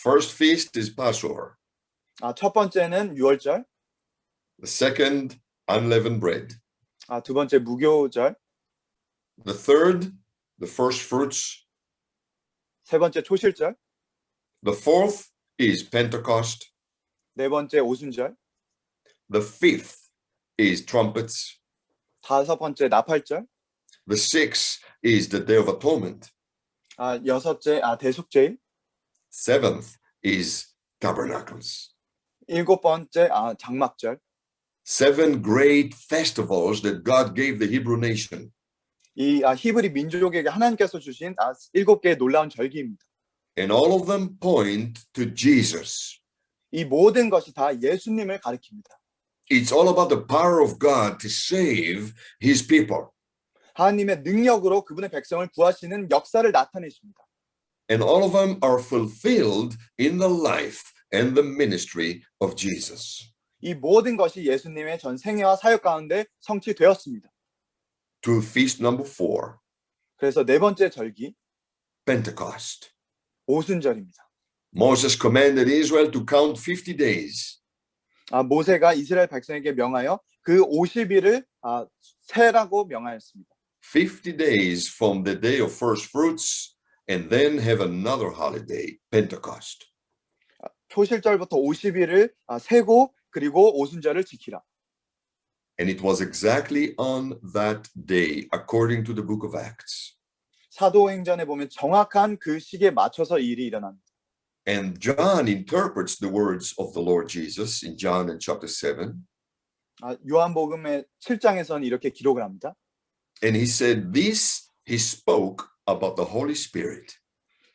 First feast is Passover. 첫 번째는 유월절. The second, unleavened bread. 두 번째 무교절. The third, the first fruits. 세 번째 초실절. The fourth is Pentecost. 네 번째 오순절. The fifth is trumpets. 다섯 번째 나팔절. The sixth is the Day of Atonement. 여섯째 대속죄일. Seventh is Tabernacles. 일곱 번째 장막절. Seven great festivals that God gave the Hebrew nation. 이 히브리 민족에게 하나님께서 주신 일곱 개의 놀라운 절기입니다. And all of them point to Jesus. 이 모든 것이 다 예수님을 가리킵니다. It's all about the power of God to save his people. 하나님의 능력으로 그분의 백성을 구하시는 역사를 나타내십니다. And all of them are fulfilled in the life and the ministry of Jesus. 이 모든 것이 예수님의 전 생애와 사역 가운데 성취되었습니다. To feast number 4. 그래서 네 번째 절기 Pentecost. 오순절입니다. Moses commanded Israel to count 50 days. 모세가 이스라엘 백성에게 명하여 그 50일을 세라고 명하였습니다. 50 days from the day of first fruits and then have another holiday, Pentecost. 초실절부터 50일을 세고 그리고 오순절을 지키라. And it was exactly on that day, according to the book of Acts. 사도행전에 보면 정확한 그 시기에 맞춰서 이 일이 일어납니다. And John interprets the words of the Lord Jesus in John in chapter 7. 요한복음의 7장에서는 이렇게 기록을 합니다. And he said, this he spoke about the Holy Spirit.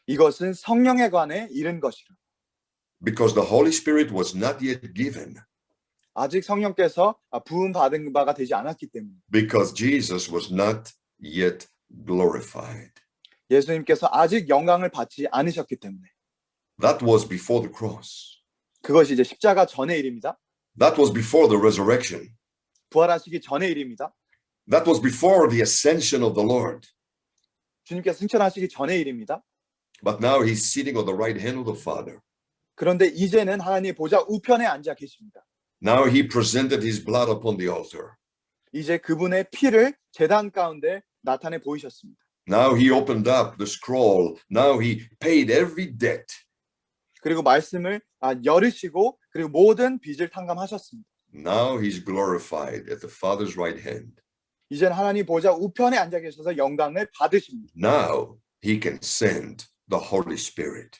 이것은 성령에 관해 이른 것이라. Because the Holy Spirit was not yet given. 아직 성령께서 부음 받은 바가 되지 않았기 때문에. Because Jesus was not yet glorified. 예수님께서 아직 영광을 받지 않으셨기 때문에. That was before the cross. 그것이 이제 십자가 전의 일입니다. That was before the resurrection. 부활하시기 전의 일입니다. That was before the ascension of the Lord. 주님께서 승천하시기 전의 일입니다. But now he's sitting on the right hand of the Father. 그런데 이제는 하나님의 보좌 우편에 앉아 계십니다. Now he presented his blood upon the altar. 이제 그분의 피를 제단 가운데 나타내 보이셨습니다. Now he opened up the scroll. Now he paid every debt. 그리고 말씀을 열으시고 그리고 모든 빚을 탕감하셨습니다. Now he's glorified at the Father's right hand. 이제는 하나님 보좌 우편에 앉아 계셔서 영광을 받으십니다. Now he can send the Holy Spirit.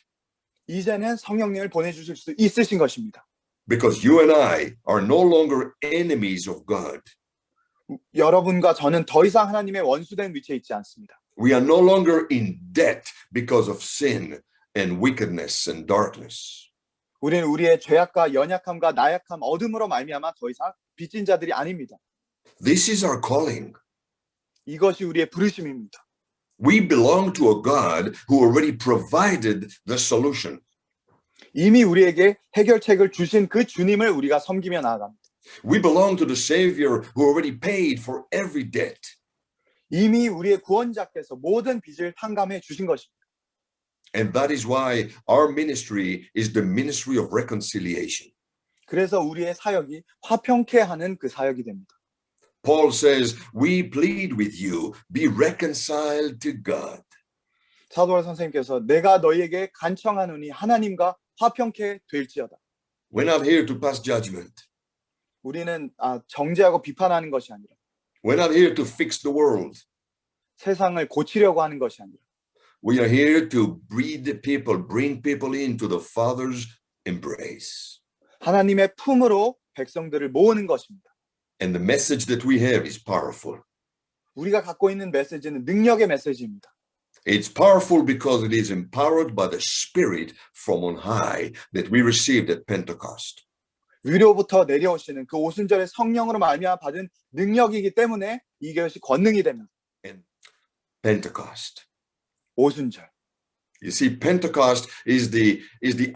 이제는 성령님을 보내주실 수 있으신 것입니다. Because you and I are no longer enemies of God. 여러분과 저는 더 이상 하나님의 원수된 위치에 있지 않습니다. We are no longer in debt because of sin and wickedness and darkness. 우리는 우리의 죄악과 연약함과 나약함, 어둠으로 말미암아 더 이상 빚진 자들이 아닙니다. This is our calling. 이것이 우리의 부르심입니다. We belong to a God who already provided the solution. 이미 우리에게 해결책을 주신 그 주님을 우리가 섬기며 나아갑니다. We belong to the Savior who already paid for every debt. 이미 우리의 구원자께서 모든 빚을 탕감해 주신 것입니다. And that is why our ministry is the ministry of reconciliation. 그래서 우리의 사역이 화평케 하는 그 사역이 됩니다. Paul says, we plead with you, be reconciled to God. 사도 선생님께서 내가 너희에게 간청하노니 하나님과 화평케 될지어다. We're not here to pass judgment. 우리는 정죄하고 비판하는 것이 아니라 We're not here to fix the world. 세상을 고치려고 하는 것이 아니라 We are here to bring people into the Father's embrace. 하나님의 품으로 백성들을 모으는 것입니다. And the message that we have is powerful. 우리가 갖고 있는 메시지는 능력의 메시지입니다. It's powerful because it is empowered by the Spirit from on high that we received at Pentecost. 위로부터 내려오시는 그 오순절의 성령으로 말미암아 받은 능력이기 때문에 이것이 권능이 됩니다. And Pentecost. 오순절. You see, Pentecost is the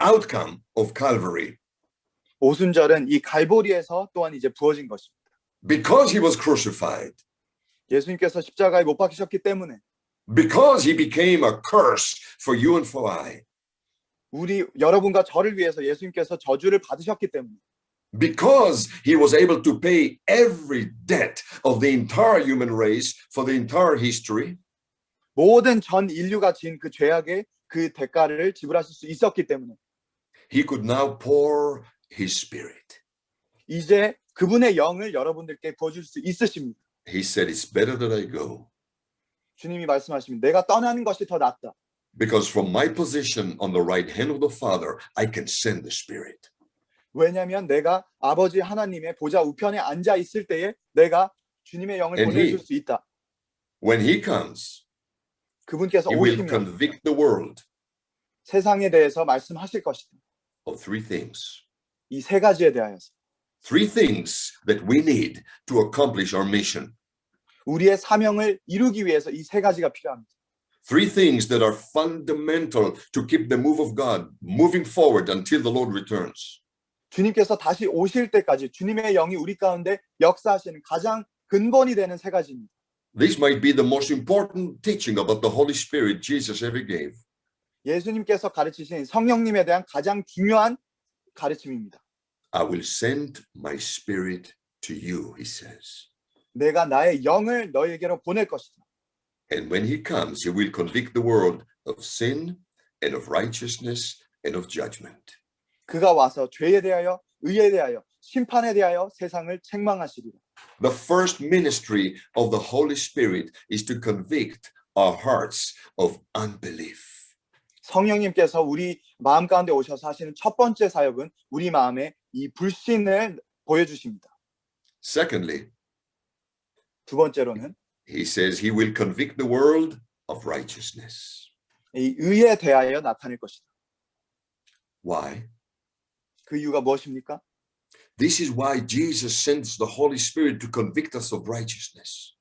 outcome of Calvary. 오순절은 이 갈보리에서 또한 이제 부어진 것입니다. Because he was crucified. 예수님께서 십자가에 못 박히셨기 때문에 Because he became a curse for you and for I. 여러분과 저를 위해서 예수님께서 저주를 받으셨기 때문에 because he was able to pay every debt of the entire human race for the entire history, 모든 전 인류가 지은 그 죄악의 그 대가를 지불하실 수 있었기 때문에 he could now pour his spirit. 이제 그분의 영을 여러분들께 부어줄 수 있으십니다. He said, it's better that I go 주님이 말씀하십니다. 내가 떠나는 것이 더 낫다. because from my position on the right hand of the Father, I can send the spirit. 왜냐하면 내가 아버지 하나님의 보좌 우편에 앉아 있을 때에 내가 주님의 영을 And 보내줄 수 있다. When he comes, 그분께서 he will 오시면 convict the world 세상에 대해서 말씀하실 것이다. of three things. 이 세 가지에 대하여서 Three things that we need to accomplish our mission. 우리의 사명을 이루기 위해서 이 세 가지가 필요합니다. Three things that are fundamental to keep the move of God moving forward until the Lord returns. 주님께서 다시 오실 때까지 주님의 영이 우리 가운데 역사하시는 가장 근본이 되는 세 가지입니다. This might be the most important teaching about the Holy Spirit Jesus ever gave. 예수님께서 가르치신 성령님에 대한 가장 중요한 가르침입니다. I will send my spirit to you, he says. 내가 나의 영을 너에게로 보낼 것이다. And when he comes, he will convict the world of sin and of righteousness and of judgment. 그가 와서 죄에 대하여 의에 대하여 심판에 대하여 세상을 책망하시리라. The first ministry of the Holy Spirit is to convict our hearts of unbelief. 성령님께서 우리 마음 가운데 오셔서 하시는 첫 번째 사역은 우리 마음에 이 불신을 보여주십니다. Secondly, 두 번째로는 he says he will convict the world of righteousness. 이 의에 대하여 나타낼 것이다. Why? 그 이유가 무엇입니까? This is why Jesus sends the Holy Spirit to convict us of righteousness.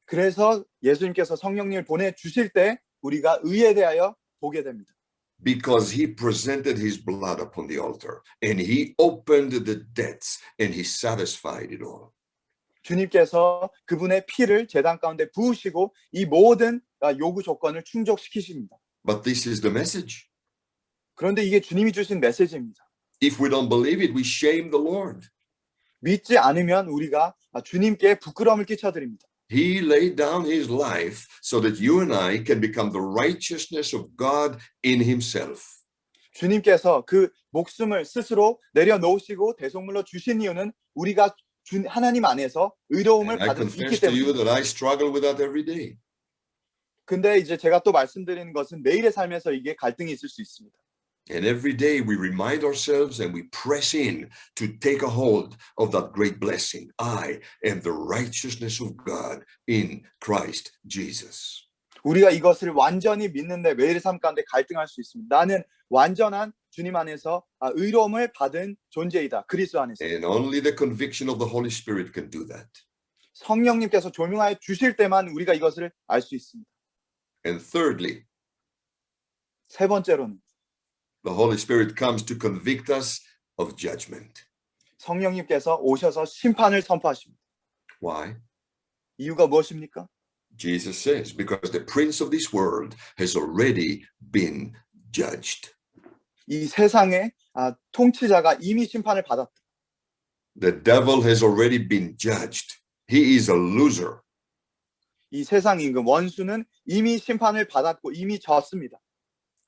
그래서 예수님께서 성령님을 보내주실 때 우리가 의에 대하여 보게 됩니다. Because he presented his blood upon the altar and he opened the debts and he satisfied it all. 주님께서 그분의 피를 제단 가운데 부으시고 이 모든 요구 조건을 충족시키십니다. But this is the message. 그런데 이게 주님이 주신 메시지입니다. If we don't believe it, we shame the Lord. 믿지 않으면 우리가 주님께 부끄러움을 끼쳐드립니다. He laid down his life so that you and I can become the righteousness of God in himself. 주님께서 그 목숨을 스스로 내려놓으시고 대속물로 주신 이유는 우리가 하나님 안에서 의로움을 And I 받을 수 있기 confess to you 때문입니다. that I struggle with that every day. 근데 이제 제가 또 말씀드리는 것은 매일의 삶에서 이게 갈등이 있을 수 있습니다. And every day we remind ourselves and we press in to take a hold of that great blessing. I am the righteousness of God in Christ Jesus. 우리가 이것을 완전히 믿는데 매일의 삶 가운데 갈등할 수 있습니다. 나는 완전한 주님 안에서 의로움을 받은 존재이다. 그리스도 안에서. And only the conviction of the Holy Spirit can do that. 성령님께서 조명하여 주실 때만 우리가 이것을 알 수 있습니다. And thirdly, 세 번째로는 the Holy Spirit comes to convict us of judgment. 성령님께서 오셔서 심판을 선포하십니다. Why? 이유가 무엇입니까? Jesus says, because the prince of this world has already been judged. 이 세상의 통치자가 이미 심판을 받았다. The devil has already been judged. He is a loser. 이 세상 임금 원수는 이미 심판을 받았고 이미 졌습니다.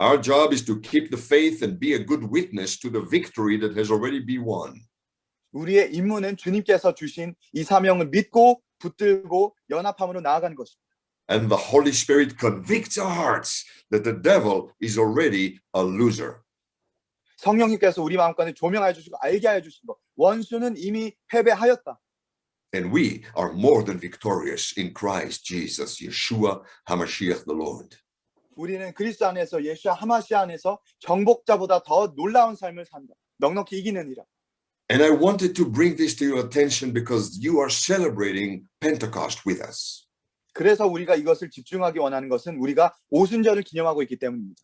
Our job is to keep the faith and be a good witness to the victory that has already been won. 우리의 임무는 주님께서 주신 이 사명을 믿고 붙들고 연합함으로 나아가는 것입니다. And the Holy Spirit convicts our hearts that the devil is already a loser. 성령님께서 우리 마음 가운데 조명하여 주시고 알게 하여 주신 것. 원수는 이미 패배하였다. And we are more than victorious in Christ Jesus, Yeshua HaMashiach the Lord. 우리는 그리스도 안에서 예수와 하마시아 안에서 정복자보다 더 놀라운 삶을 산다. 넉넉히 이기는 이라. And I wanted to bring this to your attention because you are celebrating Pentecost with us. 그래서 우리가 이것을 집중하기 원하는 것은 우리가 오순절을 기념하고 있기 때문입니다.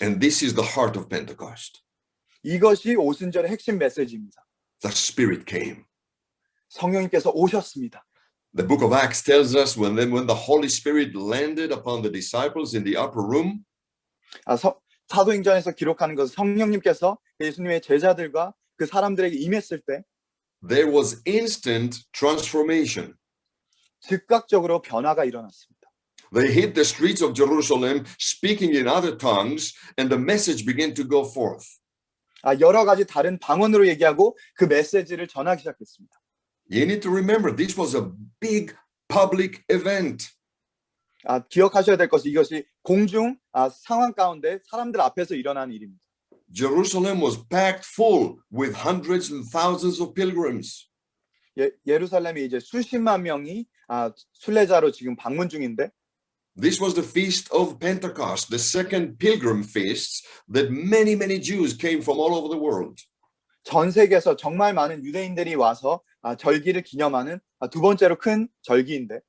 And this is the heart of Pentecost. 이것이 오순절의 핵심 메시지입니다. The Spirit came. 성령님께서 오셨습니다. The book of Acts tells us when the Holy Spirit landed upon the disciples in the upper room, 사도행전에서 기록하는 것은 성령님께서 예수님의 제자들과 그 사람들에게 임했을 때 there was instant transformation. 즉각적으로 변화가 일어났습니다. They hit the streets of Jerusalem speaking in other tongues, and the message began to go forth. 여러 가지 다른 방언으로 얘기하고 그 메시지를 전하기 시작했습니다. You need to remember, this was a big public event. 기억하셔야 될 것은 이것이 공중 상황 가운데 사람들 앞에서 일어난 일입니다. Jerusalem was packed full with hundreds and thousands of pilgrims. 예루살렘이 이제 수십만 명이 순례자로 지금 방문 중인데 This was the feast of Pentecost, the second pilgrim feast that many Jews came from all over the world. 전 세계에서 정말 많은 유대인들이 와서 절기를 기념하는 두 번째로 큰 절기인데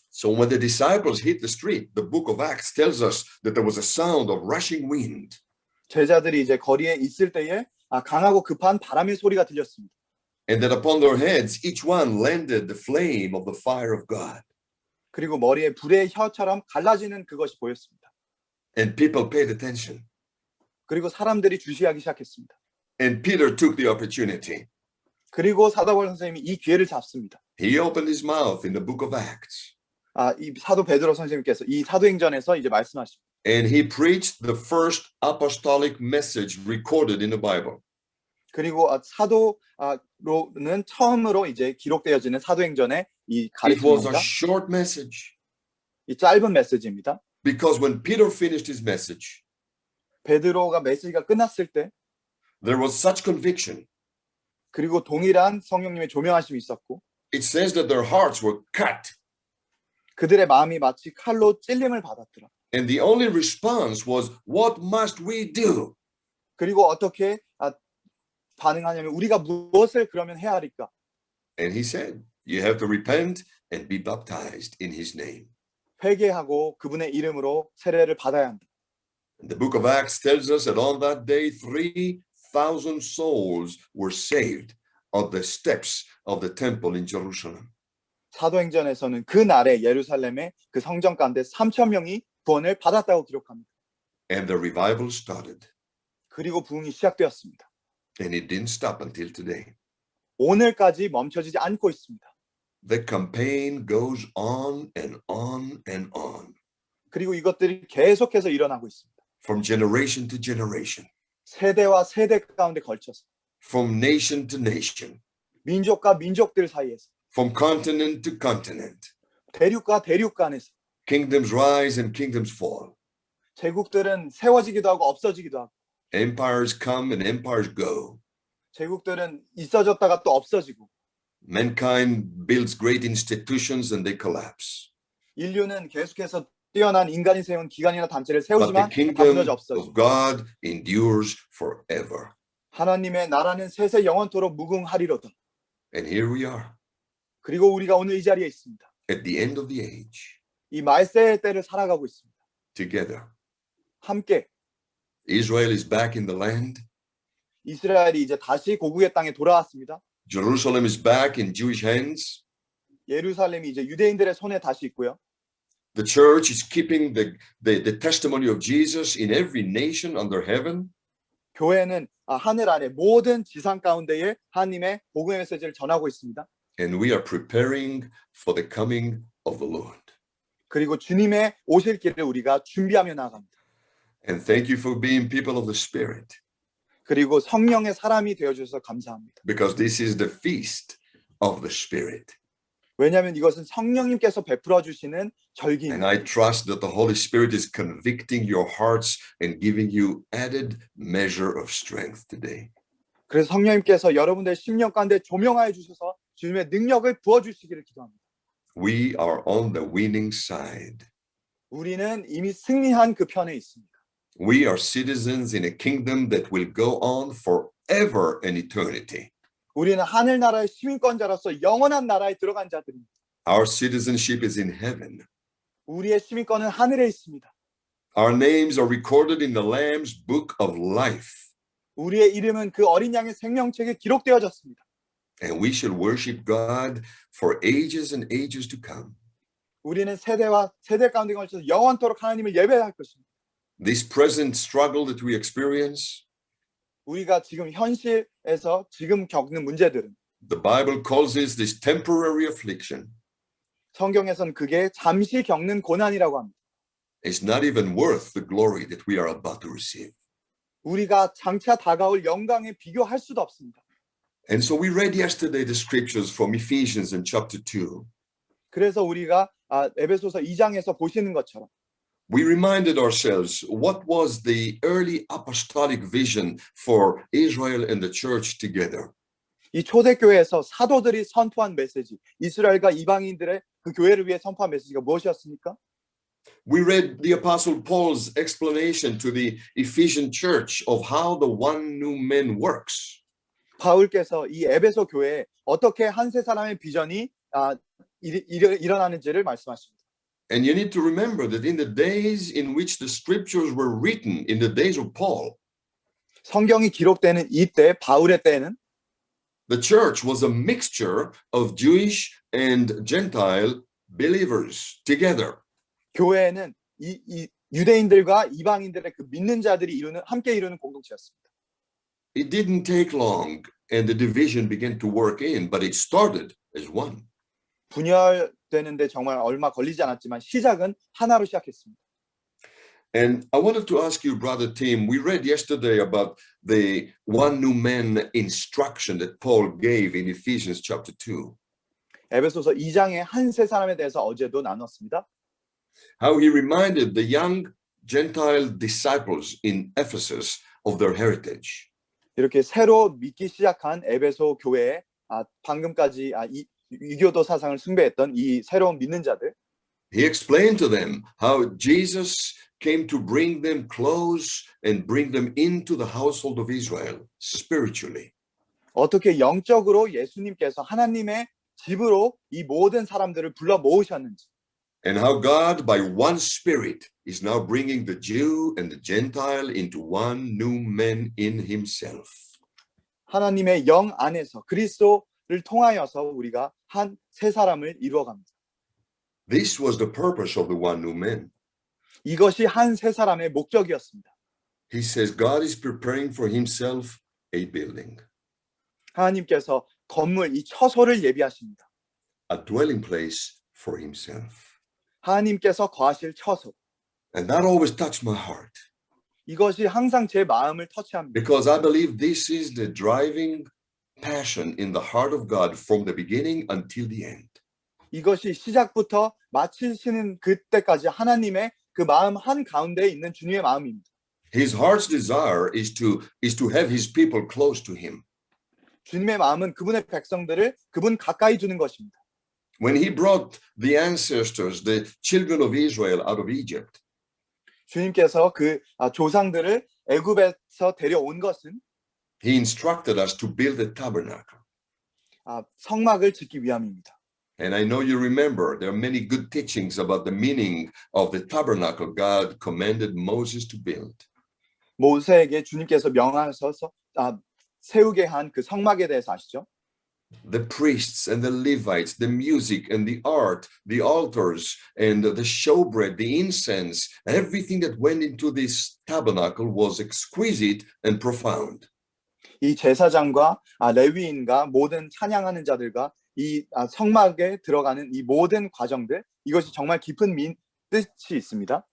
So when the disciples hit the street, the book of Acts tells us that there was a sound of rushing wind. 제자들이 이제 거리에 있을 때에 강하고 급한 바람의 소리가 들렸습니다. And that upon their heads, each one landed the flame of the fire of God. 그리고 머리에 불의 혀처럼 갈라지는 그것이 보였습니다. And people paid attention. 그리고 사람들이 주시하기 시작했습니다. And Peter took the opportunity. 그리고 사도 바울 선생님이 이 기회를 잡습니다. He opened his mouth in the book of Acts. 이 사도 베드로 선생님께서 이 사도행전에서 이제 말씀하십니다. And he preached the first apostolic message recorded in the Bible. 그리고 사도로는 처음으로 이제 기록되어지는 사도행전의 이 It was 가르침입니다. a short message 이 짧은 메시지입니다. because when Peter finished his message, 베드로가 메시지가 끝났을 때 there was such conviction. 그리고 동일한 성령님의 조명하심이 있었고 It says that their hearts were cut. 그들의 마음이 마치 칼로 찔림을 받았더라. And the only response was, what must we do? 그리고 어떻게 반응하냐면 우리가 무엇을 그러면 해야 할까? And he said, you have to repent and be baptized in his name. 회개하고 그분의 이름으로 세례를 받아야 한다. And the book of Acts tells us that on that day, 3,000 souls were saved on the steps of the temple in Jerusalem. 사도행전에서는 그 날에 예루살렘의 그 성전 가운데 3,000명이 구원을 받았다고 기록합니다. And the revival started. 그리고 부흥이 시작되었습니다. And it didn't stop until today. 오늘까지 멈춰지지 않고 있습니다. The campaign goes on and on and on. 그리고 이것들이 계속해서 일어나고 있습니다. From generation to generation. 세대와 세대 가운데 걸쳐서 From nation to nation. 민족과 민족들 사이에서 From continent to continent. 대륙과 대륙 간에서 Kingdoms rise and kingdoms fall. 제국들은 세워지기도 하고 없어지기도 하고 Empires come and empires go. 제국들은 있어졌다가 또 없어지고 Mankind builds great institutions and they collapse. 인류는 계속해서 뛰어난 인간이 세운 기관이나 단체를 But the 세우지만 다 kingdom 무너져 of 없어지고 God endures forever. 하나님의 나라는 세세 영원토록 무궁하리로다. And here we are 그리고 우리가 오늘 이 자리에 있습니다. at the end of the age, 이 말세의 때를 살아가고 있습니다. together. 함께 Israel is back in the land. 이스라엘이 이제 다시 고국의 땅에 돌아왔습니다. Jerusalem is back in Jewish hands. 예루살렘이 이제 유대인들의 손에 다시 있고요. The church is keeping the testimony of Jesus in every nation under heaven. 교회는 하늘 아래 모든 지상 가운데에 하나님의 복음의 메시지를 전하고 있습니다. And we are preparing for the coming of the Lord. 그리고 주님의 오실 길을 우리가 준비하며 나아갑니다. And thank you for being people of the Spirit, 그리고 성령의 사람이 되어주셔서 감사합니다. because this is the feast of the Spirit. 왜냐하면 이것은 성령님께서 베풀어 주시는 And 절기입니다. I trust that the Holy Spirit is convicting your hearts and giving you added measure of strength today. 그래서 성령님께서 여러분들의 심령 가운데 조명하여 주셔서 주님의 능력을 부어주시기를 기도합니다. We are on the winning side. 우리는 이미 승리한 그 편에 있습니다. We are citizens in a kingdom that will go on forever and eternity. 우리는 하늘나라의 시민권자로서 영원한 나라에 들어간 자들입니다. Our citizenship is in heaven. 우리의 시민권은 하늘에 있습니다. Our names are recorded in the Lamb's book of life. 우리의 이름은 그 어린 양의 생명책에 기록되어졌습니다. And we should worship God for ages and ages to come. 우리는 세대와 세대 가운데 걸쳐서 영원토록 하나님을 예배할 것입니다. this present struggle that we experience, 우리가 지금 현실에서 지금 겪는 문제들은 the Bible calls this temporary affliction. 성경에서는 그게 잠시 겪는 고난이라고 합니다. It's not even worth the glory that we are about to receive. 우리가 장차 다가올 영광에 비교할 수도 없습니다. And so we read yesterday the scriptures from Ephesians in chapter 2. 그래서 우리가 에베소서 2장에서 보시는 것처럼 We reminded ourselves what was the early apostolic vision for Israel and the church together. 이 초대교회에서 사도들이 선포한 메시지, 이스라엘과 이방인들의 그 교회를 위해 선포한 메시지가 무엇이었습니까? We read the Apostle Paul's explanation to the Ephesian church of how the one new man works. 바울께서 이 에베소 교회에 어떻게 한 세 사람의 비전이 일어나는지를 말씀하십니다. And you need to remember that in the days in which the scriptures were written, in the days of Paul, 성경이 기록되는 이때, 바울의 때에는 the church was a mixture of Jewish and Gentile believers together. 교회에는 이 유대인들과 이방인들의 그 믿는 자들이 함께 이루는 공동체였습니다. It didn't take long and the division began to work in, but it started as one. 분열되는데 정말 얼마 걸리지 않았지만 시작은 하나로 시작했습니다. And I wanted to ask you, Brother Tim, we read yesterday about the one new man instruction that Paul gave in Ephesians chapter 2. 에베소서 2장의 한 세 사람에 대해서 어제도 나눴습니다. How he reminded the young Gentile disciples in Ephesus of their heritage. 이렇게 새로 믿기 시작한 에베소 교회에 방금까지 이교도 사상을 숭배했던 이 새로운 믿는 자들, He explained to them how Jesus came to bring them close and bring them into the household of Israel spiritually. 어떻게 영적으로 예수님께서 하나님의 집으로 이 모든 사람들을 불러 모으셨는지, And how God, by one Spirit, is now bringing the Jew and the Gentile into one new man in himself. 하나님의 영 안에서 그리스도를 통하여서 우리가 한 세 사람을 이루어갑니다. This was the purpose of the one new man. 이것이 한 세 사람의 목적이었습니다. He says God is preparing for himself a building, 하나님께서 건물, 이 처소를 예비하십니다. a dwelling place for himself. 하나님께서 거하실 처소. And that always touched my heart 이것이 항상 제 마음을 터치합니다. because I believe this is the driving passion in the heart of God from the beginning until the end. 이것이 시작부터 마치시는 그때까지 하나님의 그 마음 한 가운데에 있는 주님의 마음입니다. His heart's desire is to have his people close to him. 주님의 마음은 그분의 백성들을 그분 가까이 두는 것입니다. When he brought the ancestors, the children of Israel out of Egypt, 주님께서 그 조상들을 애굽에서 데려온 것은 he instructed us to build a tabernacle. 성막을 짓기 위함입니다. And I know you remember there are many good teachings about the meaning of the tabernacle God commanded Moses to build. 모세에게 주님께서 명하셔서 세우게 한 그 성막에 대해서 아시죠? The priests and the Levites, the music and the art, the altars and the showbread, the incense, everything that went into this tabernacle was exquisite and profound. 이 제사장과 레위인과 모든 찬양하는 자들과 이 성막에 들어가는 이 모든 과정들, 이것이 정말 깊은 뜻이 있습니다.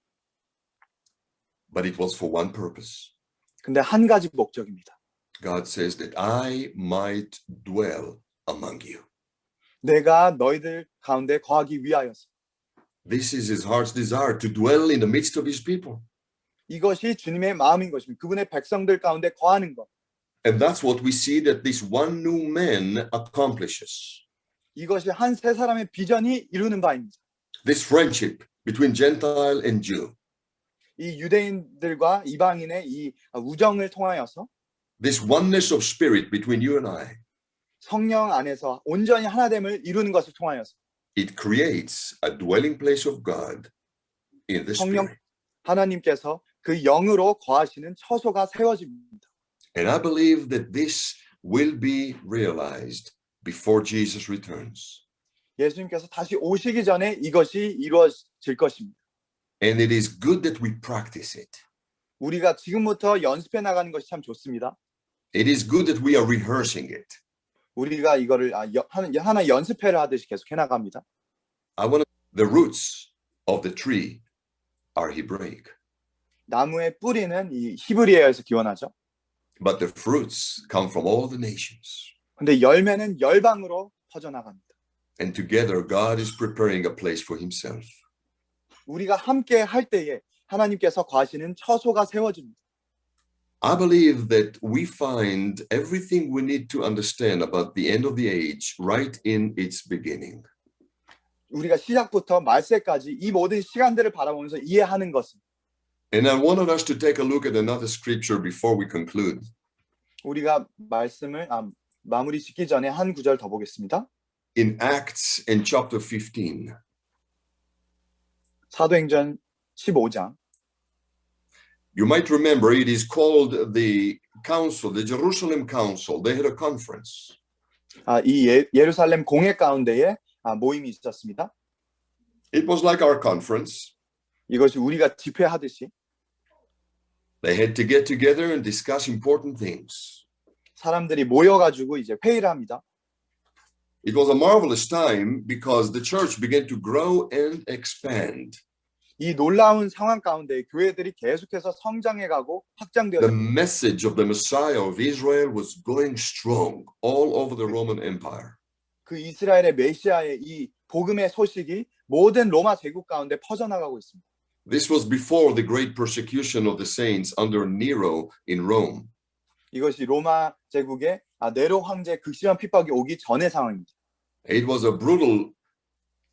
But it was for one purpose. 근데 한 가지 목적입니다. God says that I might dwell among you. 내가 너희들 가운데 거하기 위하여서. This is his heart's desire, to dwell in the midst of his people. 이것이 주님의 마음인 것입니다. 그분의 백성들 가운데 거하는 것. And that's what we see that this one new man accomplishes. 이것이 한 세 사람의 비전이 이루는 바입니다. This friendship between Gentile and Jew. 이 유대인들과 이방인의 이 우정을 통하여서 This oneness of spirit between you and I. 성령 안에서 온전히 하나됨을 이루는 것을 통하여서 It creates a dwelling place of God in the 성령 spirit. 하나님께서 그 영으로 거하시는 처소가 세워집니다. And I believe that this will be realized before Jesus returns. 예수님께서 다시 오시기 전에 이것이 이루어질 것입니다. And it is good that we practice it. 우리가 지금부터 연습해 나가는 것이 참 좋습니다. It is good that we are rehearsing it. 우리가 이거를 하나 연습회를 하듯이 계속 해 나갑니다. The roots of the tree are Hebraic, 나무의 뿌리는 이 히브리어에서 기원하죠. but the fruits come from all the nations. 근데 열매는 열방으로 퍼져나갑니다. And together, God is preparing a place for himself. 우리가 함께 할 때에 하나님께서 과시는 처소가 세워집니다. I believe that we find everything we need to understand about the end of the age right in its beginning. 우리가 시작부터 말세까지 이 모든 시간들을 바라보면서 이해하는 것은 And I wanted us to take a look at another scripture before we conclude. 우리가 말씀을 마무리 짓기 전에 한 구절 더 보겠습니다. In Acts and chapter 15, 사도행전 15장. you might remember it is called the council, the Jerusalem Council. They had a conference. 이 예루살렘 공회 가운데에 모임이 있었습니다. It was like our conference. 이것이 우리가 집회하듯이 They had to get together and discuss important things. 사람들이 모여가지고 이제 회의를 합니다. It was a marvelous time because the church began to grow and expand. 이 놀라운 상황 가운데 교회들이 계속해서 성장해가고 The 확장되었습니다. message of the Messiah of Israel was going strong all over the Roman Empire. 그 이스라엘의 메시아의 이 복음의 소식이 모든 로마 제국 가운데 퍼져나가고 있습니다. This was before the great persecution of the saints under Nero in Rome. 이것이 로마 제국의 네로 황제 극심한 핍박이 오기 전의 상황입니다. It was a brutal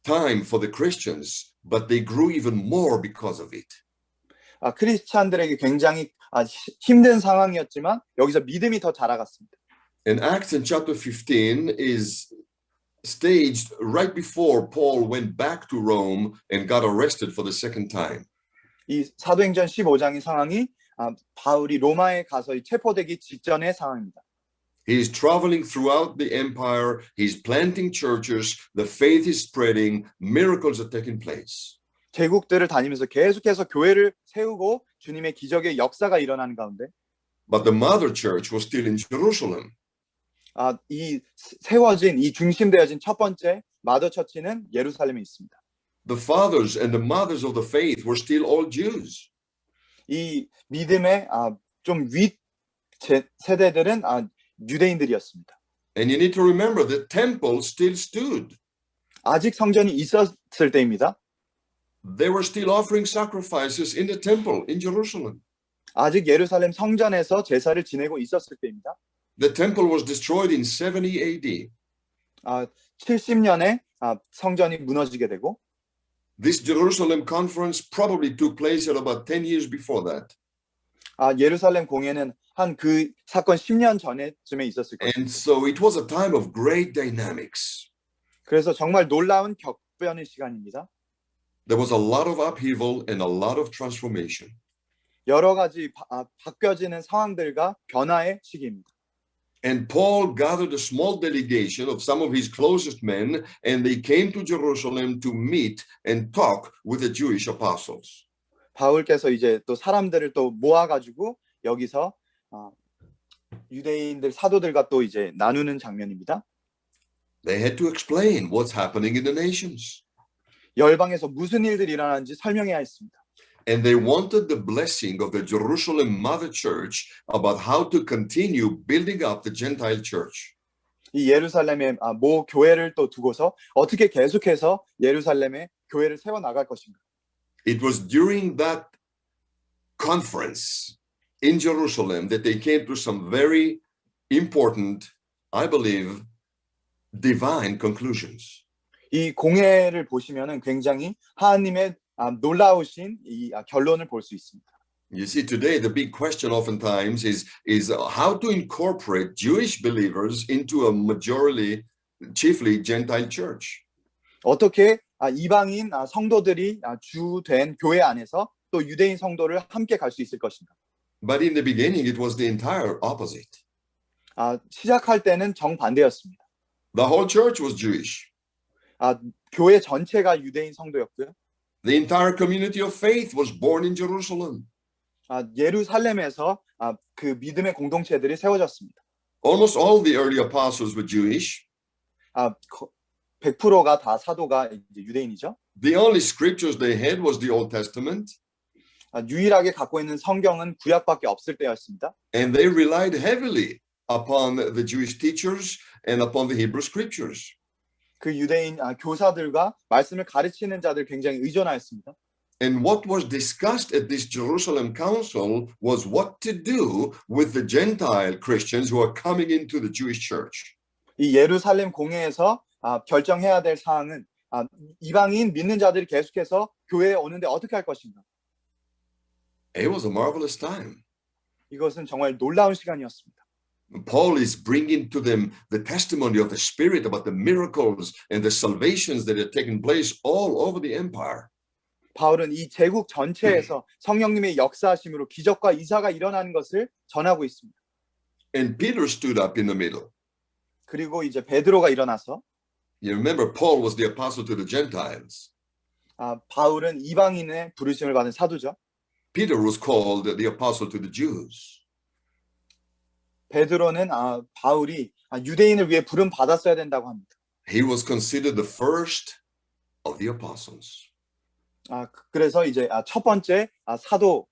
time for the Christians, but they grew even more because of it. 크리스찬들에게 굉장히 힘든 상황이었지만 여기서 믿음이 더 자라갔습니다. And Acts in chapter 15 is staged right before Paul went back to Rome and got arrested for the second time. 이 사도행전 15장의 상황이 바울이 로마에 가서 체포되기 직전의 상황입니다. He's traveling throughout the empire. He's planting churches. The faith is spreading. Miracles are taking place. 제국들을 다니면서 계속해서 교회를 세우고 주님의 기적의 역사가 일어나는 가운데 But the mother church was still in Jerusalem. 이 세워진 이 중심되어진 첫 번째 마더 처치는 예루살렘에 있습니다. The fathers and the mothers of the faith were still all Jews. 이 믿음의 좀 윗 세대들은 유대인들이었습니다. And you need to remember the temple still stood. 아직 성전이 있었을 때입니다. They were still offering sacrifices in the temple in Jerusalem. 아직 예루살렘 성전에서 제사를 지내고 있었을 때입니다. The temple was destroyed in 70 AD. 70년에 성전이 무너지게 되고 This Jerusalem conference probably took place at about 10 years before that. 예루살렘 공회는 한 그 사건 10년 전에쯤에 있었을 And 것입니다. so it was a time of great dynamics. 그래서 정말 놀라운 격변의 시간입니다. There was a lot of upheaval and a lot of transformation. 여러 가지 바뀌어지는 상황들과 변화의 시기입니다. And Paul gathered a small delegation of some of his closest men, and they came to Jerusalem to meet and talk with the Jewish apostles. 바울께서 이제 또 사람들을 또 모아가지고 여기서 유대인들 사도들과 또 이제 나누는 장면입니다. They had to explain what's happening in the nations. 열방에서 무슨 일들이 일어나는지 설명해야 했습니다. And they wanted the blessing of the Jerusalem Mother Church about how to continue building up the Gentile church. 이 예루살렘의 모 교회를 또 두고서 어떻게 계속해서 예루살렘의 교회를 세워 나갈 것인가. It was during that conference in Jerusalem that they came to some very important, I believe, divine conclusions. 이 공회를 보시면은 굉장히 하나님의 놀라우신 이 결론을 볼 수 있습니다. You see, today the big question oftentimes is how to incorporate Jewish believers into a majority, chiefly Gentile church. 어떻게 이방인 성도들이 주된 교회 안에서 또 유대인 성도를 함께 갈 수 있을 것인가. But in the beginning, it was the entire opposite. 시작할 때는 정반대였습니다. The whole church was Jewish. 교회 전체가 유대인 성도였고요. The entire community of faith was born in Jerusalem. 예루살렘에서 그 믿음의 공동체들이 세워졌습니다. Almost all the early apostles were Jewish. 100%가 다 사도가 이제 유대인이죠. The only scriptures they had was the Old Testament, 유일하게 갖고 있는 성경은 구약밖에 없을 때였습니다. and they relied heavily upon the Jewish teachers and upon the Hebrew scriptures. 그 유대인 교사들과 말씀을 가르치는 자들 굉장히 의존하였습니다. And what was discussed at this Jerusalem council was what to do with the Gentile Christians who are coming into the Jewish church. 이 예루살렘 공회에서 결정해야 될 사항은 이방인 믿는 자들이 계속해서 교회에 오는데 어떻게 할 것인가. It was a marvelous time. 이것은 정말 놀라운 시간이었습니다. Paul is bringing to them the testimony of the Spirit about the miracles and the salvations that had taken place all over the empire. 바울은 이 제국 전체에서 성령님의 역사하심으로 기적과 이사가 일어나는 것을 전하고 있습니다. And Peter stood up in the middle. 그리고 이제 베드로가 일어나서 You remember Paul was the apostle to the Gentiles. 바울은 이방인의 부르심을 받은 사도죠. Peter was called the apostle to the Jews. 베드로는 바울이 유대인을 위해 부름 받았어야 된다고 합니다. He was considered the first of the apostles. 그래서 이제 첫 번째 사도,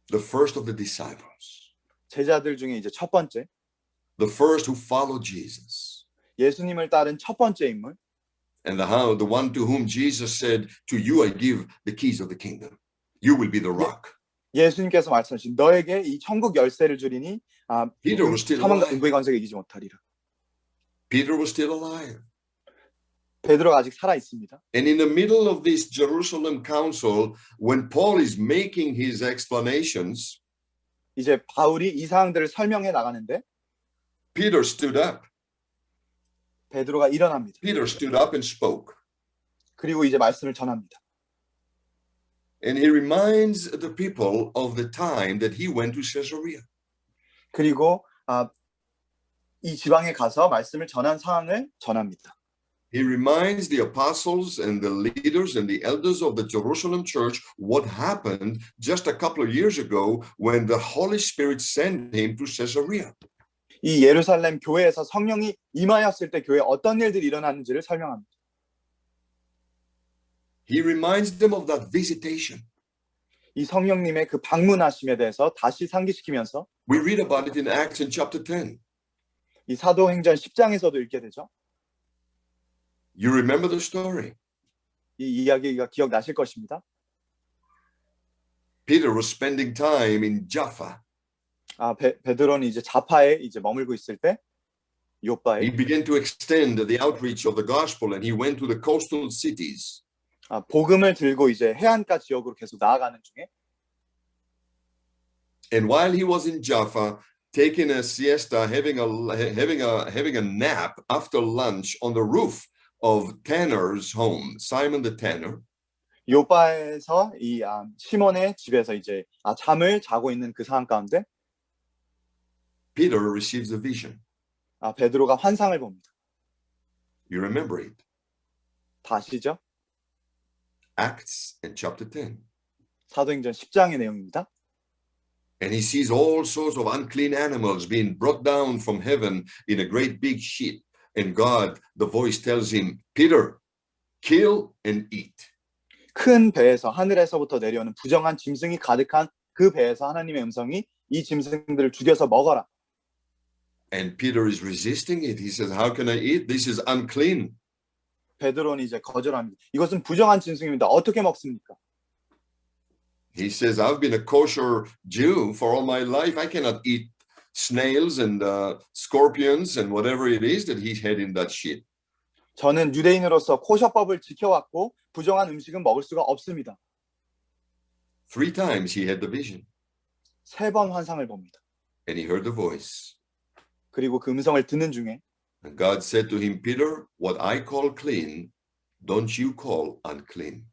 The first of the disciples. 제자들 중에 이제 첫 번째, The first who followed Jesus. 예수님을 따른 첫 번째 인물. And the one to whom Jesus said, "To you I give the keys of the kingdom. You will be the rock." 예수님께서 말씀하신 너에게 이 천국 열쇠를 주리니 Peter was still 사망과 alive. 음부의 권세가 이기지 못하리라. Peter was still alive. 베드로가 아직 살아 있습니다. And in the middle of this Jerusalem council, when Paul is making his explanations, 이제 바울이 이 사항들을 설명해 나가는데 Peter stood up. 베드로가 일어납니다. Peter stood up and spoke. 그리고 이제 말씀을 전합니다. And he reminds the people of the time that he went to Caesarea. 그리고 이 지방에 가서 말씀을 전한 상황을 전합니다. He reminds the apostles and the leaders and the elders of the Jerusalem church what happened just a couple of years ago when the Holy Spirit sent him to Caesarea. 이 예루살렘 교회에서 성령이 임하였을 때 교회에 어떤 일들이 일어나는지를 설명합니다. He reminds them of that visitation. 이 성령님의 그 방문하심에 대해서 다시 상기시키면서 We read about it in Acts in chapter 10. 이 사도행전 10장에서도 읽게 되죠. You remember the story. 이 이야기가 기억나실 것입니다. Peter was spending time in Jaffa. 베드로는 이제 자파에 이제 머물고 있을 때 요바에 He began to extend the outreach of the gospel and he went to the coastal cities. 복음을 들고 이제 해안가 지역으로 계속 나아가는 중에 And while he was in Jaffa, taking a siesta, having a nap after lunch on the roof of Tanner's home, Simon the Tanner. 요바에서 이 시몬의 집에서 이제 잠을 자고 있는 그 상황 가운데 Peter receives a vision. 베드로가 환상을 봅니다. You remember it. 다 아시죠? Acts in chapter 10. 사도행전 10장의 내용입니다. And he sees all sorts of unclean animals being brought down from heaven in a great big ship. And God, the voice tells him, Peter, kill and eat. 큰 배에서 하늘에서부터 내려오는 부정한 짐승이 가득한 그 배에서 하나님의 음성이 이 짐승들을 죽여서 먹어라. And Peter is resisting it. He says, how can I eat? This is unclean. 베드로는 이제 거절합니다. 이것은 부정한 짐승입니다. 어떻게 먹습니까? He says, I've been a kosher Jew for all my life. I cannot eat snails and scorpions and whatever it is that he had in that ship. 저는 유대인으로서 코셔법을 지켜왔고 부정한 음식은 먹을 수가 없습니다. 3 times he had the vision. 3번 환상을 봅니다. And he heard the voice. 그리고 그 음성을 듣는 중에 And God said to him, Peter, what I call clean, don't you call unclean.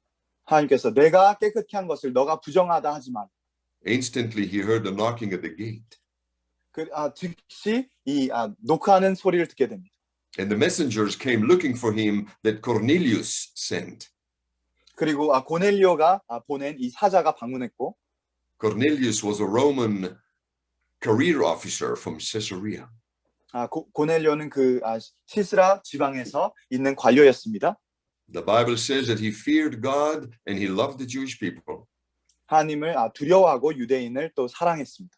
하나님께서 내가 깨끗히 한 것을 너가 부정하다 하지 마. Instantly he heard the knocking at the gate. 즉시 이 노크하는 소리를 듣게 됩니다. And the messengers came looking for him that Cornelius sent. 그리고 고넬리오가 보낸 이 사자가 방문했고 Cornelius was a Roman career officer from Caesarea. 고넬료는 시스라 지방에서 있는 관료였습니다. The Bible says that he feared God and he loved the Jewish people. 하나님을 두려워하고 유대인을 또 사랑했습니다.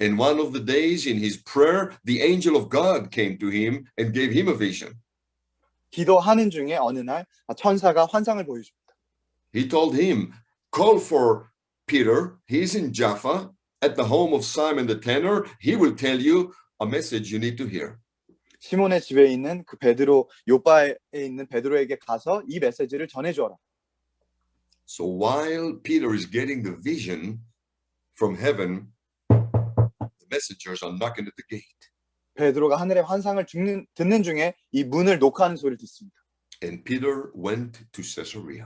And one of the days in his prayer, the angel of God came to him and gave him a vision. 기도하는 중에 어느 날 천사가 환상을 보여줍니다. He told him, call for Peter. He's in Jaffa at the home of Simon the tanner. He will tell you a message you need to hear. 시몬의 집에 있는 그 베드로 요바에 있는 베드로에게 가서 이 메시지를 전해 주어라. So while Peter is getting the vision from heaven, the messengers are knocking at the gate. 베드로가 하늘의 환상을 듣는 중에 이 문을 녹화하는 소리를 듣습니다. And Peter went to Caesarea.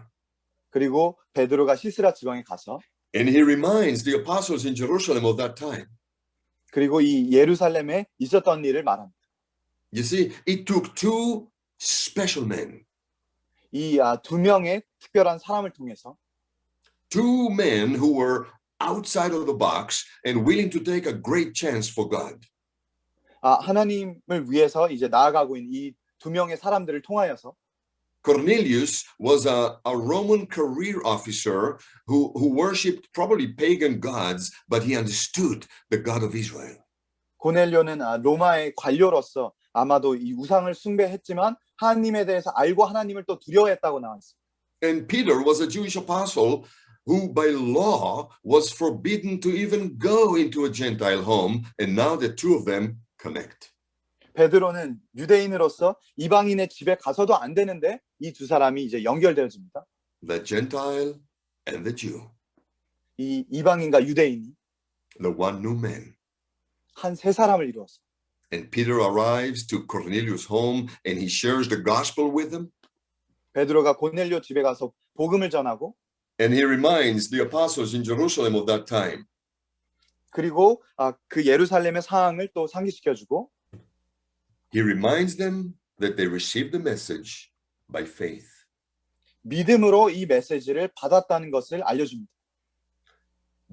그리고 베드로가 시스라 지방에 가서 And he reminds the apostles in Jerusalem of that time. 그리고 이 예루살렘에 있었던 일을 말합니다. You see, it took two special men. 이 두 명의 특별한 사람을 통해서 Two men who were outside of the box and willing to take a great chance for God. 하나님을 위해서 이제 나아가고 있는 이 두 명의 사람들을 통하여서 Cornelius was a Roman career officer who worshipped probably pagan gods, but he understood the God of Israel. 고넬료는 로마의 관료로서 아마도 이 우상을 숭배했지만 하나님에 대해서 알고 하나님을 또 두려워했다고 나와 있습니다. And Peter was a Jewish apostle who by law was forbidden to even go into a Gentile home, and now the two of them connect. 베드로는 유대인으로서 이방인의 집에 가서도 안 되는데 이 두 사람이 이제 연결되어집니다. The Gentile and the Jew, 이 이방인과 유대인이 the one new man. 한 세 사람을 이루었어. And Peter arrives to Cornelius' home and he shares the gospel with them. 베드로가 고넬료 집에 가서 복음을 전하고 And he reminds the apostles in Jerusalem of that time. 그리고 그 예루살렘의 상황을 또 상기시켜주고 He reminds them that they received the message by faith. 믿음으로 이 메시지를 받았다는 것을 알려줍니다.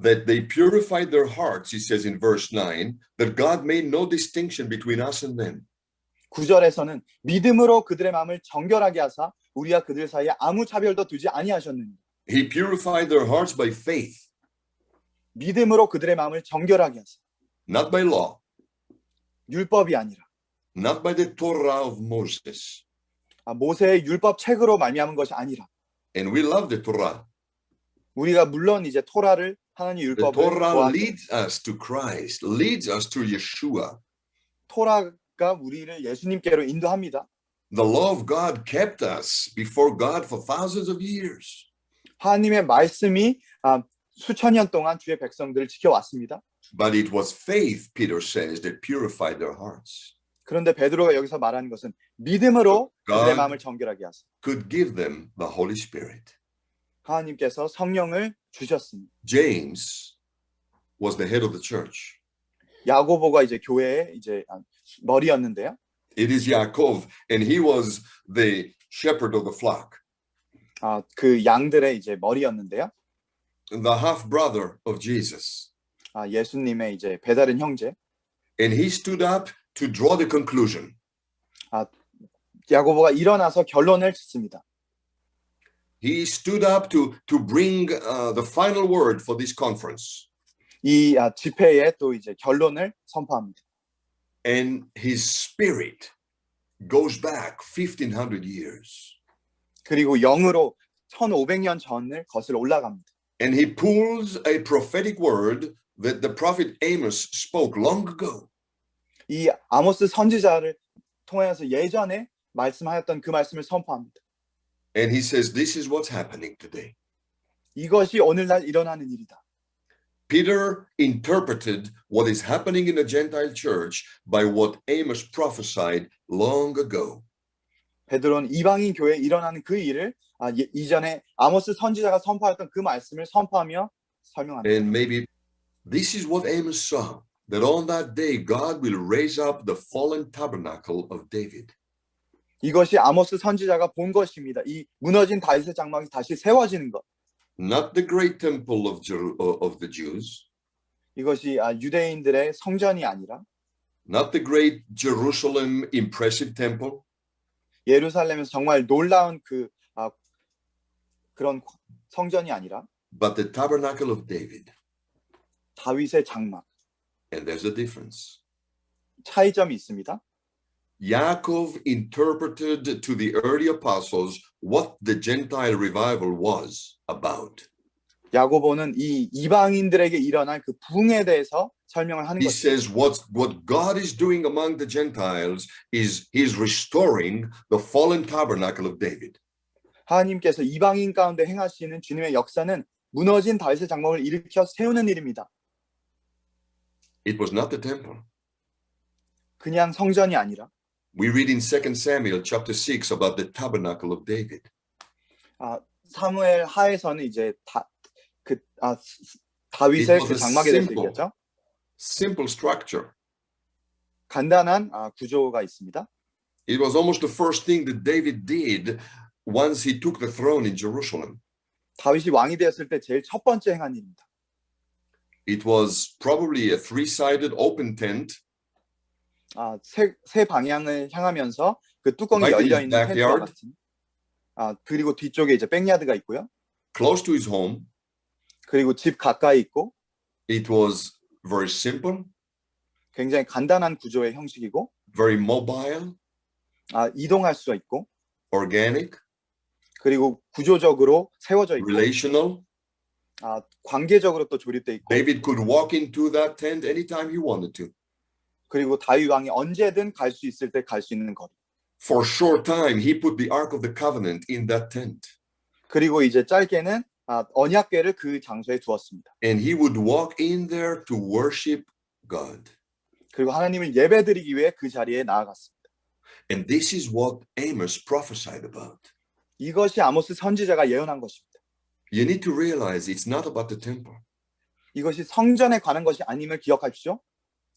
That they purified their hearts, he says in verse 9, that God made no distinction between us and them. 9절에서는 믿음으로 그들의 마음을 정결하게 하사 우리와 그들 사이에 아무 차별도 두지 아니하셨느니. He purified their hearts by faith, 믿음으로 그들의 마음을 정결하게 하사. not by law, 율법이 아니라. not by the Torah of Moses. 모세의 율법 책으로 말미암은 것이 아니라. And we love the Torah. 우리가 물론 이제 토라를 하나님 The 율법을 Torah 좋아하죠. leads us to Christ, leads us to Yeshua. 토라가 우리를 예수님께로 인도합니다. The law of God kept us before God for thousands of years. 하나님의 말씀이 수천 년 동안 주의 백성들을 지켜왔습니다. But it was faith, Peter says, that purified their hearts. 그런데 베드로가 여기서 말하는 것은 믿음으로 그들의 God 마음을 정결하게 하사. could give them the Holy Spirit. 하나님께서 성령을 주셨습니다. James was the head of the church. 야고보가 이제 교회의 이제 머리였는데요. It is Yaakov, and he was the shepherd of the flock, 그 양들의 이제 머리였는데요. the half brother of Jesus. 예수님의 이제 배다른 형제. And he stood up to draw the conclusion. 야고보가 일어나서 결론을 짓습니다. He stood up to bring the final word for this conference. 이 집회에 또 이제 결론을 선포합니다. And his spirit goes back 1500 years. 그리고 영으로 1500년 전을 거슬러 올라갑니다. And he pulls a prophetic word that the prophet Amos spoke long ago. 이 아모스 선지자를 통해서 예전에 말씀하였던 그 말씀을 선포합니다. And he says, this is what's happening today. 이것이 오늘날 일어나는 일이다. Peter interpreted what is happening in the Gentile church by what Amos prophesied long ago. 베드로는 이방인 교회에 일어나는 그 일을 이전에 아모스 선지자가 선포했던 그 말씀을 선포하며 설명합니다. And maybe this is what Amos saw, that on that day God will raise up the fallen tabernacle of David. 이것이 아모스 선지자가 본 것입니다. 이 무너진 다윗의 장막이 다시 세워지는 것. not the great temple of the Jews, 이것이 유대인들의 성전이 아니라 not the great Jerusalem impressive temple, 예루살렘에서 정말 놀라운 그런 성전이 아니라 but the tabernacle of David. 다윗의 장막. And there's a difference. 차이점이 있습니다. Yaakov interpreted to the early apostles what the Gentile revival was about. 야고보는 이 이방인들에게 일어날 그 부흥에 대해서 설명을 하는 He 것이죠. says what God is doing among the Gentiles is he's restoring the fallen tabernacle of David. 하나님께서 이방인 가운데 행하시는 주님의 역사는 무너진 다윗의 장막을 일으켜 세우는 일입니다. It was not the temple. 그냥 성전이 아니라 We read in 2 Samuel chapter 6 about the tabernacle of David. 사무엘 하에서는 이제 다윗의 그 장막에 대해서 얘기했죠. Simple structure. 간단한 구조가 있습니다. It was almost the first thing that David did once he took the throne in Jerusalem. 다윗이 왕이 되었을 때 제일 첫 번째 행한 일입니다. It was probably a three-sided open tent. 세 방향을 향하면서 그 뚜껑이 Right in 열려 his 있는 텐트와 backyard. 같은. 그리고 뒤쪽에 이제 백야드가 있고요. Close to his home. 그리고 집 가까이 있고. It was very simple. 굉장히 간단한 구조의 형식이고. Very mobile. 이동할 수 있고. Organic. 그리고 구조적으로 세워져 있고. Relational. 관계적으로 또 조립돼 있고. David could walk into that tent anytime he wanted to. 그리고 다윗 왕이 언제든 갈 수 있을 때 갈 수 있는 거리. For a short time, he put the Ark of the Covenant in that tent. 그리고 이제 짧게는 언약궤를 그 장소에 두었습니다. And he would walk in there to worship God. 그리고 하나님을 예배드리기 위해 그 자리에 나아갔습니다. And this is what Amos prophesied about. 이것이 아모스 선지자가 예언한 것입니다. You need to realize it's not about the temple. 이것이 성전에 관한 것이 아님을 기억하십시오.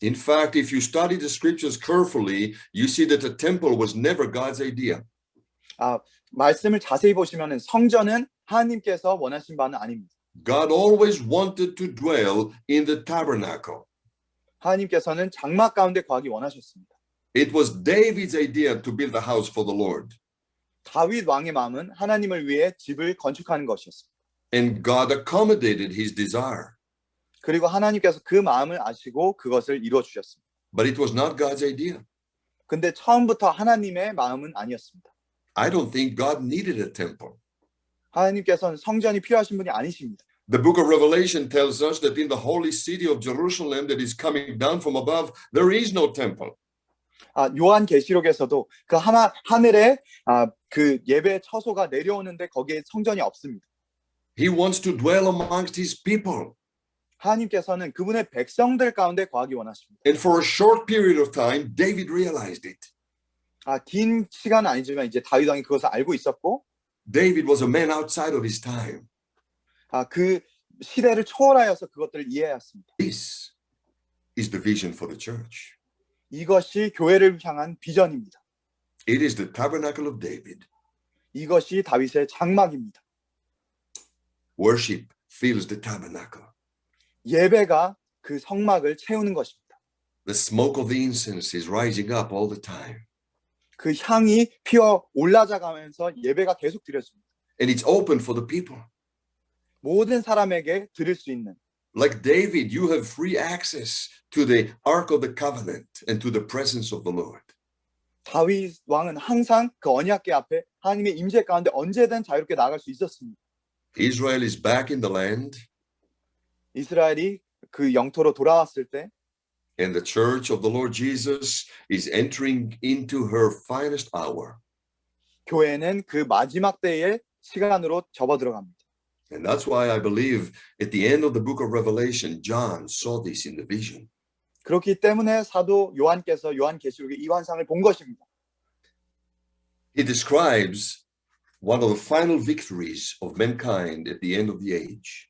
In fact, if you study the scriptures carefully, you see that the temple was never God's idea. 말씀을 자세히 보시면은 성전은 하나님께서 원하신 바는 아닙니다. God always wanted to dwell in the tabernacle. 하나님께서는 장막 가운데 거하기 원하셨습니다. It was David's idea to build a house for the Lord. 다윗 왕의 마음은 하나님을 위해 집을 건축하는 것이었습니다. And God accommodated his desire. 그리고 하나님께서 그 마음을 아시고 그것을 이루어 주셨습니다. But it was not God's idea. 근데 처음부터 하나님의 마음은 아니었습니다. I don't think God needed a temple. 하나님께서는 성전이 필요하신 분이 아니십니다. The book of Revelation tells us that in the holy city of Jerusalem that is coming down from above, there is no temple. 요한계시록에서도 그 하늘에 그 예배 처소가 내려오는데 거기에 성전이 없습니다. He wants to dwell amongst his people. 하나님께서는 그분의 백성들 가운데 거하기 원하십니다. And for a short period of time, David realized it. 긴 시간은 아니지만 이제 다윗 왕이 그것을 알고 있었고, David was a man outside of his time. 그 시대를 초월하여서 그것들을 이해했습니다. This is the vision for the church. 이것이 교회를 향한 비전입니다. It is the tabernacle of David. 이것이 다윗의 장막입니다. Worship fills the tabernacle. 예배가 그 성막을 채우는 것입니다. The smoke of the incense is rising up all the time. 그 향이 피어 올라가면서 예배가 계속 드려집니다. And it's open for the people. 모든 사람에게 드릴 수 있는. Like David, you have free access to the Ark of the Covenant and to the presence of the Lord. 다윗 왕은 항상 그 언약궤 앞에 하나님의 임재 가운데 언제든 자유롭게 나아갈 수 있었습니다. Israel is back in the land. 이스라엘이 그 영토로 돌아왔을 때 And the church of the Lord Jesus is entering into her finest hour. 교회는 그 마지막 때의 시간으로 접어들어갑니다. And that's why I believe at the end of the book of Revelation, John saw this in the vision. 그렇기 때문에 사도 요한께서 요한계시록의 이 환상을 본 것입니다. He describes one of the final victories of mankind at the end of the age.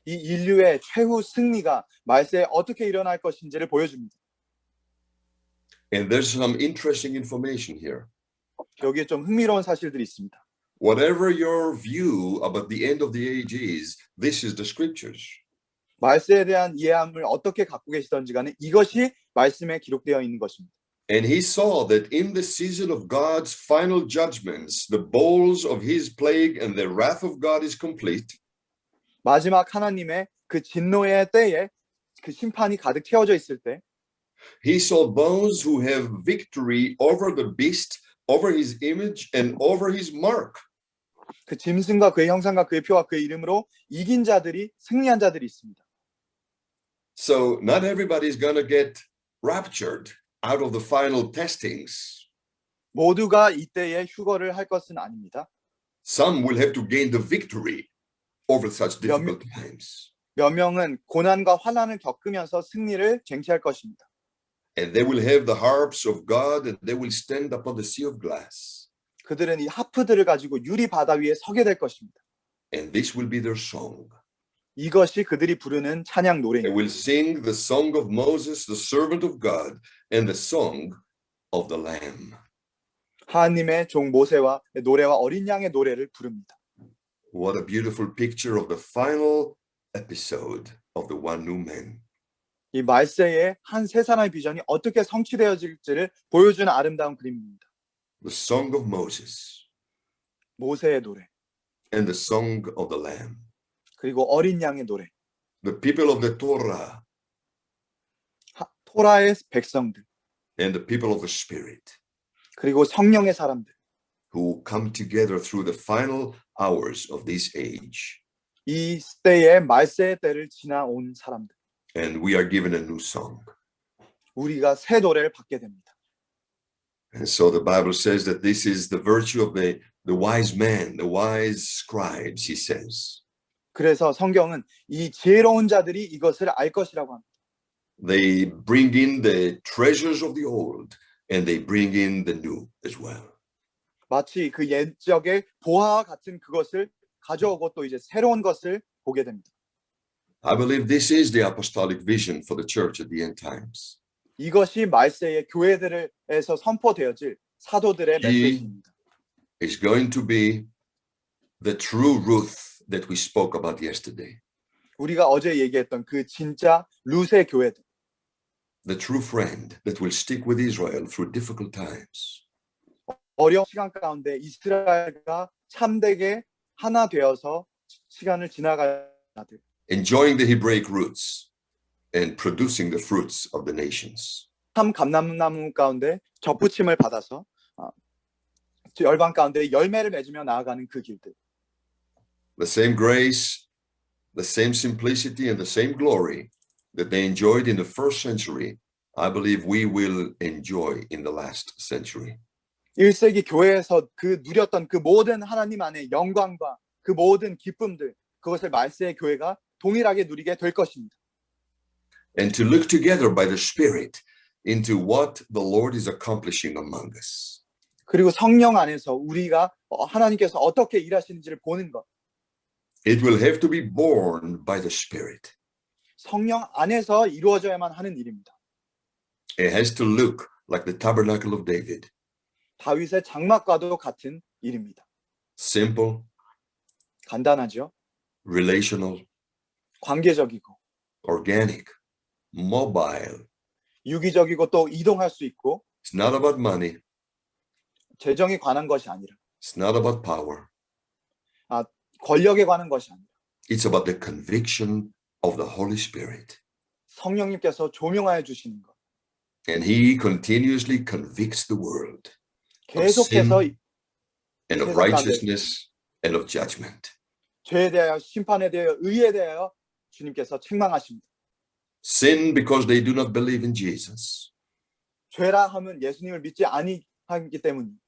이 인류의 최후 승리가 말세에 어떻게 일어날 것인지를 보여줍니다. And there's some interesting information here. 여기에 좀 흥미로운 사실들이 있습니다. Whatever your view about the end of the age is, this is the scriptures. 말세에 대한 이해함을 어떻게 갖고 계시던지 간에 이것이 말씀에 기록되어 있는 것입니다. And he saw that in the season of God's final judgments, the bowls of his plague and the wrath of God is complete. 마지막 하나님의 그 진노의 때에 그 심판이 가득 채워져 있을 때 He saw those who have victory over the beast, over his image, and over his mark. 그 짐승과 그의 형상과 그의 표와 그의 이름으로 이긴 자들이 승리한 자들이 있습니다. So not everybody is going to get raptured out of the final testings. 모두가 이때에 휴거를 할 것은 아닙니다. Some will have to gain the victory over such difficult times. 몇 명은 고난과 환난을 겪으면서 승리를 쟁취할 것입니다. And they will have the harps of God and they will stand upon the sea of glass. 그들은 이 하프들을 가지고 유리 바다 위에 서게 될 것입니다. And this will be their song. 이것이 그들이 부르는 찬양 They 노래입니다. will sing the song of Moses, the servant of God, and the song of the Lamb. 하나님의 종 모세와 노래와 어린 양의 노래를 부릅니다. What a beautiful picture of the final episode of the one new man. 이 말세의 한 세 사람의 비전이 어떻게 성취되어질지를 보여주는 아름다운 그림입니다. The song of Moses 모세의 노래, and the song of the Lamb. 그리고 어린 양의 노래, The people of the Torah 토라의 백성들, and the people of the Spirit 그리고 성령의 사람들, who come together through the final hours of this age. 이 때의 말세의 때를 지나온 사람들, And we are given a new song. 우리가 새 노래를 받게 됩니다. And so the Bible says that this is the virtue of the wise man, the wise scribes, he says. 그래서 성경은 이 지혜로운 자들이 이것을 알 것이라고 합니다. They bring in the treasures of the old and they bring in the new as well. 마치 그 옛적의 보화와 같은 그것을 가져오고 또 이제 새로운 것을 보게 됩니다. I believe this is the apostolic vision for the church at the end times. 이것이 말세의 교회들에서 선포되어질 사도들의 이- 메시지입니다. It's going to be the true Ruth that we spoke about yesterday. 우리가 어제 얘기했던 그 진짜 룻의 교회들, The true friend that will stick with Israel through difficult times. 어려운 시간 가운데 이스라엘과 참되게 하나 되어서 시간을 지나갈 자들, Enjoying the Hebraic roots and producing the fruits of the nations. 참 감람나무 가운데 접붙임을 받아서 열방 가운데 열매를 맺으며 나아가는 그 길들. The same grace, the same simplicity, and the same glory that they enjoyed in the first century, I believe we will enjoy in the last century. 1세기 교회에서 그 누렸던 그 모든 하나님 안의 영광과 그 모든 기쁨들, 그것을 말세의 교회가 동일하게 누리게 될 것입니다. And to look together by the Spirit into what the Lord is accomplishing among us. 그리고 성령 안에서 우리가 하나님께서 어떻게 일하시는지를 보는 것. It will have to be born by the Spirit. 성령 안에서 이루어져야만 하는 일입니다. It has to look like the tabernacle of David. 다윗의 장막과도 같은 일입니다. Simple, 간단하죠? relational, 관계적이고 organic, mobile. 유기적이고 또 이동할 수 있고 It's not about money. 재정에 관한 것이 아니라 It's not about power. 권력에 관한 것이 아니라 It's about the conviction of the Holy Spirit. 성령님께서 조명하여 주시는 것. And He continuously convicts the world 계속해서 and of 세상 가운데 righteousness and of judgment. 죄에 대하여 심판에 대하여 의에 대하여 주님께서 책망하십니다. Sin because they do not believe in Jesus. 죄라 하면 예수님을 믿지 아니하기 때문입니다.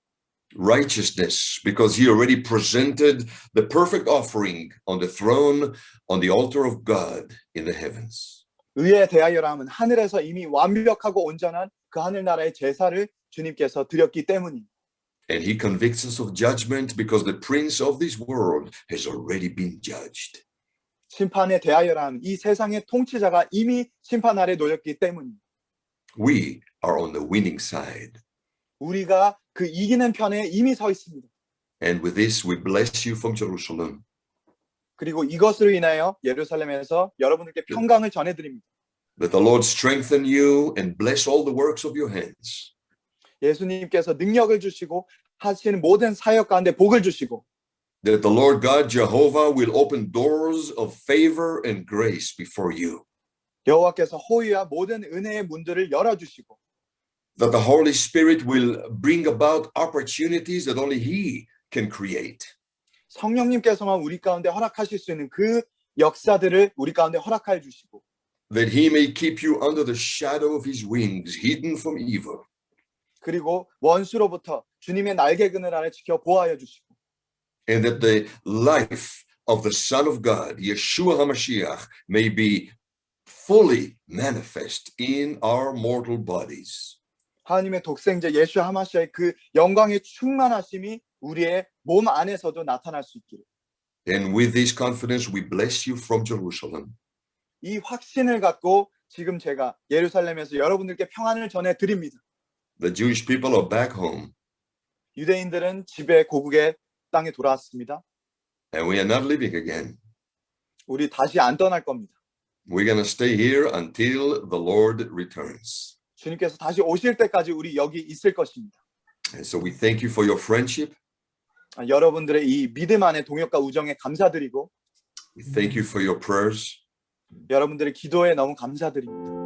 Righteousness because He already presented the perfect offering on the throne, on the altar of God in the heavens. 의에 대하여라 하면 하늘에서 이미 완벽하고 온전한 그 하늘나라의 제사를 주님께서 드렸기 때문입니다. And He convicts us of judgment because the prince of this world has already been judged. 심판에 대하여라 하면 이 세상의 통치자가 이미 심판 아래 놓였기 때문입니다. We are on the winning side. 우리가 그 이기는 편에 이미 서 있습니다. And with this, we bless you from Jerusalem. 그리고 이것으로 인하여 예루살렘에서 여러분들께 평강을 전해드립니다. That the Lord strengthen you and bless all the works of your hands. 예수님께서 능력을 주시고 하시는 모든 사역 가운데 복을 주시고 That the Lord God Jehovah will open doors of favor and grace before you. 여호와께서 호의와 모든 은혜의 문들을 열어주시고 That the Holy Spirit will bring about opportunities that only He can create. 성령님께서만 우리 가운데 허락하실 수 있는 그 역사들을 우리 가운데 허락하여 주시고 That He may keep you under the shadow of His wings, hidden from evil. 그리고 원수로부터 주님의 날개 그늘 아래 지켜 보호하여 주시고 And that the life of the Son of God, Yeshua HaMashiach, may be fully manifest in our mortal bodies. 하나님의 독생자 예수 하마시아의 그 영광의 충만하심이 우리의 몸 안에서도 나타날 수 있기를. And with this confidence, we bless you from Jerusalem. 이 확신을 갖고 지금 제가 예루살렘에서 여러분들께 평안을 전해 드립니다. The Jewish people are back home, 유대인들은 집에 고국의 땅에 돌아왔습니다. and we are not leaving again. 우리 다시 안 떠날 겁니다. We're going to stay here until the Lord returns. 주님께서 다시 오실 때까지 우리 여기 있을 것입니다. And so we thank you for your friendship. 여러분들의 이 믿음 안의 동역과 우정에 감사드리고 We thank you for your prayers. 여러분들의 기도에 너무 감사드립니다.